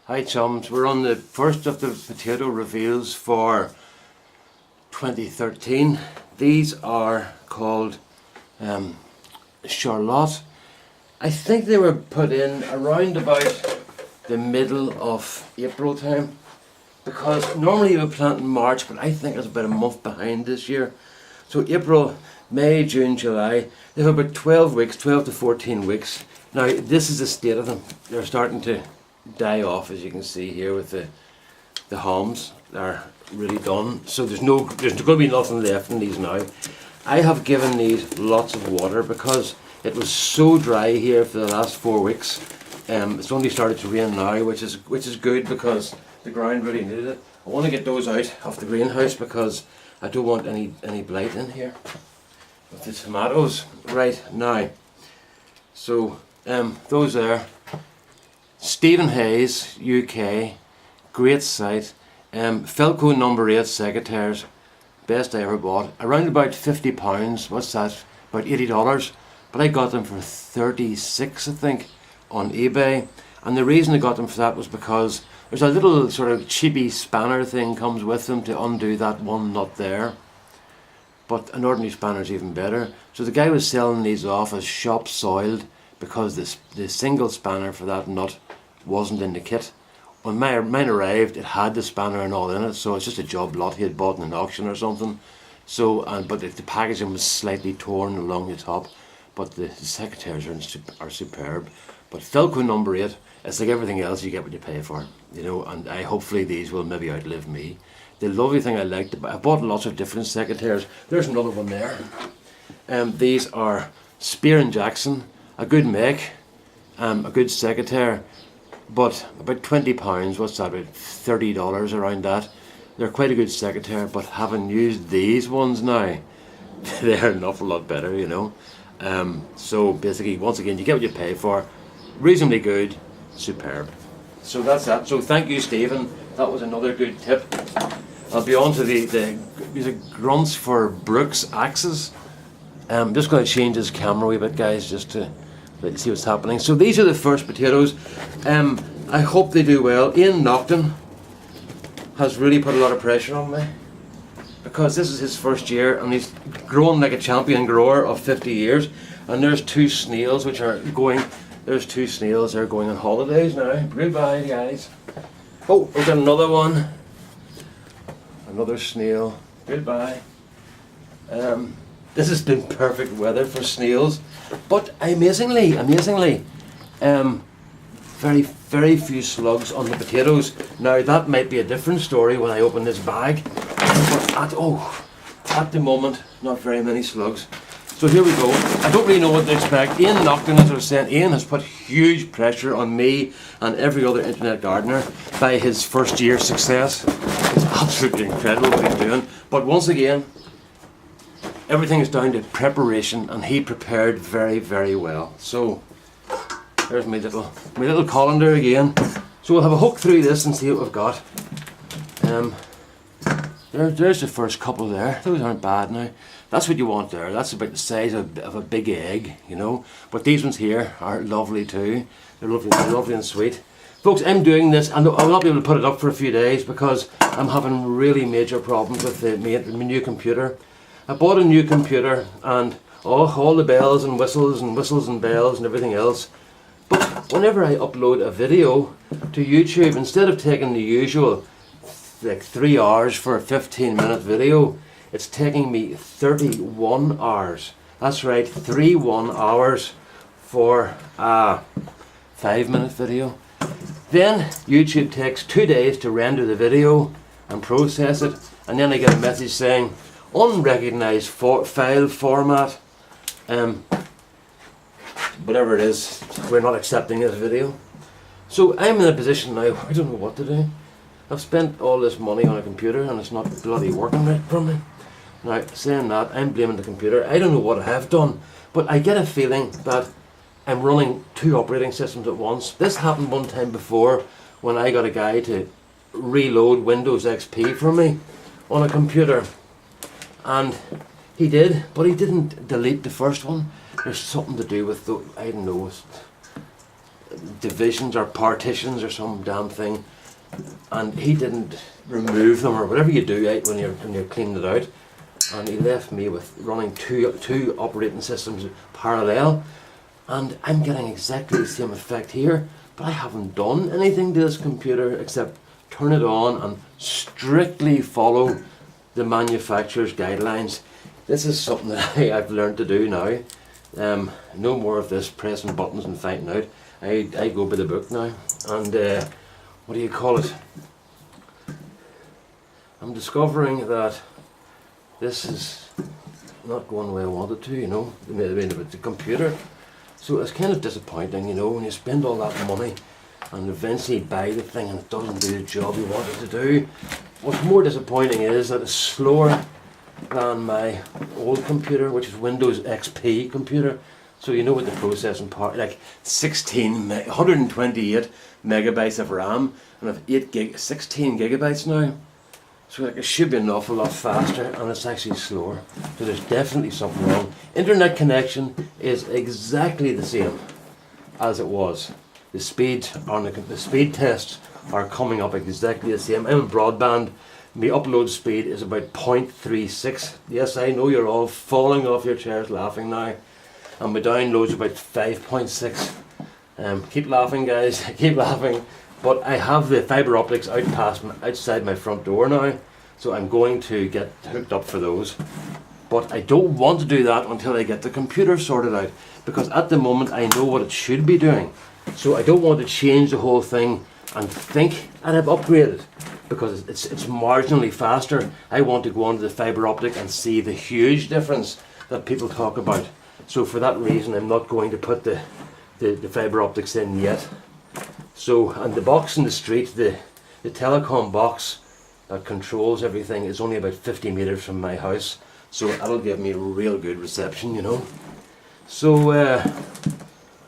Hi chums, we're on the first of the potato reveals for 2013. These are called Charlotte. I think they were put in around about the middle of April time, because normally you would plant in March, but I think it's about a month behind this year. So April, May, June, July, they have about 12 weeks, 12 to 14 weeks. Now this is the state of them. They're starting to die off, as you can see here with the haulms. They're really done. So there's going to be nothing left in these now. I have given these lots of water because it was so dry here for the last 4 weeks. It's only started to rain now, which is good because the ground really needed it. I want to get those out of the greenhouse because I don't want any blight in here with the tomatoes right now. So those there, Stephen Hayes, UK, great site. Philco number 8 secateurs, best I ever bought. Around about £50, what's that? About $80. But I got them for 36, I think, on eBay. And the reason I got them for that was because there's a little sort of chibi spanner thing comes with them to undo that one nut there. But an ordinary spanner is even better. So the guy was selling these off as shop soiled because the single spanner for that nut wasn't in the kit. When mine arrived, it had the spanner and all in it, so it's just a job lot he had bought in an auction or something. So, but the packaging was slightly torn along the top, but the secateurs are superb. But Philco number 8, it's like everything else, you get what you pay for, you know. And hopefully these will maybe outlive me. The lovely thing I liked, I bought lots of different secateurs. There's another one there. These are Spear & Jackson, a good make, a good secateur. But about £20, what's that, about $30 around that. They're quite a good secateur, but having used these ones now, they're an awful lot better, you know. So basically, once again, you get what you pay for. Reasonably good, superb. So that's that. So thank you, Stephen. That was another good tip. I'll be on to these are grunts for Brooks axes. I'm just going to change this camera a wee bit, guys, just to let you see what's happening. So these are the first potatoes. I hope they do well. Ian Nocton has really put a lot of pressure on me because this is his first year and he's grown like a champion grower of 50 years. And there's two snails which are going. There's two snails. They're going on holidays now. Goodbye, guys. Oh, we've got another one. Another snail. Goodbye. This has been perfect weather for snails, but amazingly, very few slugs on the potatoes. Now that might be a different story when I open this bag, but at the moment, not very many slugs. So here we go. I don't really know what to expect. Ian Nocton, as I was saying, Ian has put huge pressure on me and every other internet gardener by his first year success. It's absolutely incredible what he's doing. But once again, everything is down to preparation, and he prepared very, very well. So there's my little colander again. So we'll have a hook through this and see what we've got. There's the first couple there. Those aren't bad now. That's what you want there. That's about the size of a big egg, you know. But these ones here are lovely too. They're lovely and sweet. Folks, I'm doing this, and I'll not be able to put it up for a few days because I'm having really major problems with my new computer. I bought a new computer and all the bells and whistles and bells and everything else. But whenever I upload a video to YouTube, instead of taking the usual like 3 hours for a 15-minute video, it's taking me 31 hours. That's right, 31 hours for a 5-minute video. Then YouTube takes 2 days to render the video and process it, and then I get a message saying unrecognized file format, whatever it is, we're not accepting this video. So I'm in a position now, I don't know what to do. I've spent all this money on a computer and it's not bloody working right for me. Now, saying that, I'm blaming the computer. I don't know what I have done, but I get a feeling that I'm running 2 operating systems at once. This happened one time before when I got a guy to reload Windows XP for me on a computer. And he did, but he didn't delete the first one. There's something to do with I don't know, divisions or partitions or some damn thing, and he didn't remove them or whatever you do when you're cleaning it out, and he left me with running two operating systems parallel, and I'm getting exactly the same effect here, but I haven't done anything to this computer except turn it on and strictly follow the manufacturer's guidelines. This is something that I've learned to do now. No more of this pressing buttons and finding out. I go by the book now, and what do you call it? I'm discovering that this is not going the way I wanted to, you know, the computer. So it's kind of disappointing, you know, when you spend all that money and eventually buy the thing and it doesn't do the job you want it to do. What's more disappointing is that it's slower than my old computer, which is Windows XP computer. So you know what the processing part, like 128 megabytes of RAM, and I've 16 gigabytes now. So like it should be an awful lot faster, and it's actually slower. So there's definitely something wrong. Internet connection is exactly the same as it was. The speed tests are coming up exactly the same. I'm on broadband. My upload speed is about 0.36. Yes, I know you're all falling off your chairs laughing now. And my download's about 5.6. Keep laughing, guys. Keep laughing. But I have the fibre optics outside my front door now, so I'm going to get hooked up for those. But I don't want to do that until I get the computer sorted out, because at the moment I know what it should be doing. So I don't want to change the whole thing and think and I've upgraded, because it's marginally faster. I want to go onto the fibre optic and see the huge difference that people talk about. So for that reason I'm not going to put the fibre optics in yet. So, and the box in the street, the telecom box that controls everything is only about 50 metres from my house, so that'll give me a real good reception, you know. So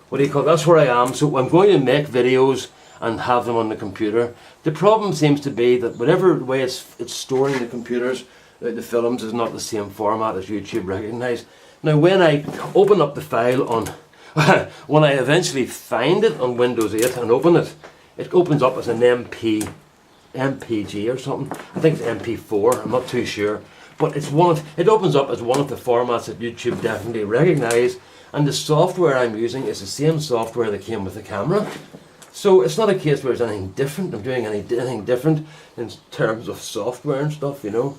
what do you call it? That's where I am. So I'm going to make videos and have them on the computer. The problem seems to be that whatever way it's storing the computers, the films, is not the same format as YouTube recognise. Now when I open up the file on when I eventually find it on Windows 8 and open it, it opens up as an MPG or something. I think it's MP4, I'm not too sure. But it opens up as one of the formats that YouTube definitely recognise, and the software I'm using is the same software that came with the camera. So it's not a case where there's anything different, I'm doing anything different in terms of software and stuff, you know.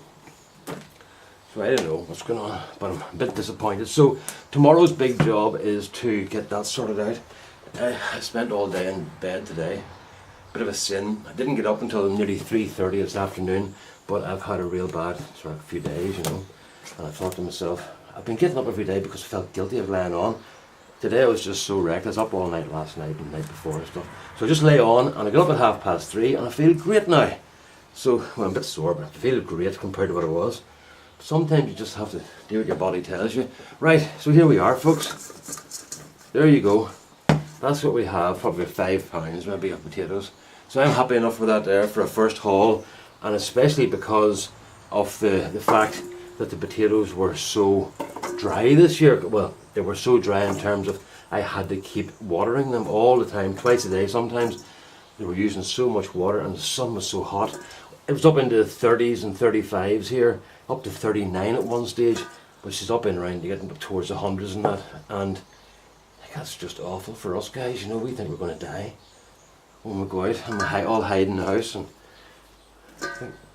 So I don't know what's going on, but I'm a bit disappointed. So tomorrow's big job is to get that sorted out. I spent all day in bed today. Bit of a sin. I didn't get up until nearly 3:30 this afternoon, but I've had a real bad sort of few days, you know. And I thought to myself, I've been getting up every day because I felt guilty of laying on. Today I was just so wrecked. I was up all night last night and the night before and stuff. So I just lay on and I got up at 3:30 and I feel great now. So, well, I'm a bit sore, but I feel great compared to what it was. Sometimes you just have to do what your body tells you. Right, so here we are, folks. There you go. That's what we have, probably £5 maybe of potatoes. So I'm happy enough with that there for a first haul, and especially because of the fact that the potatoes were so dry this year. Well, they were so dry in terms of I had to keep watering them all the time, twice a day sometimes. They were using so much water and the sun was so hot. It was up into the 30s and 35s here, up to 39 at one stage, which is up and around to getting up towards the hundreds and that. And that's just awful for us guys, you know. We think we're going to die when we go out and we all hide in the house and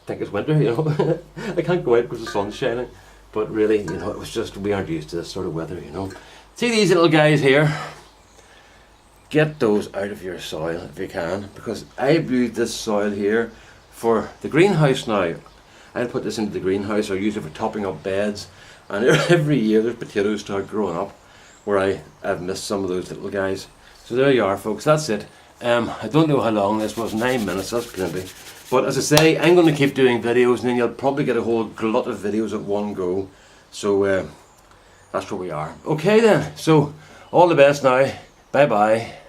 think it's winter, you know. I can't go out because the sun's shining, but really, you know, it was just, we aren't used to this sort of weather, you know. See these little guys here? Get those out of your soil if you can, because I used this soil here for the greenhouse now. I'll put this into the greenhouse or use it for topping up beds, and every year there's potatoes start growing up where I've missed some of those little guys. So there you are, folks, that's it. I don't know how long this was, 9 minutes, that's plenty. But as I say, I'm going to keep doing videos, and then you'll probably get a whole glut of videos at one go. So that's where we are. Okay then, so all the best now. Bye bye.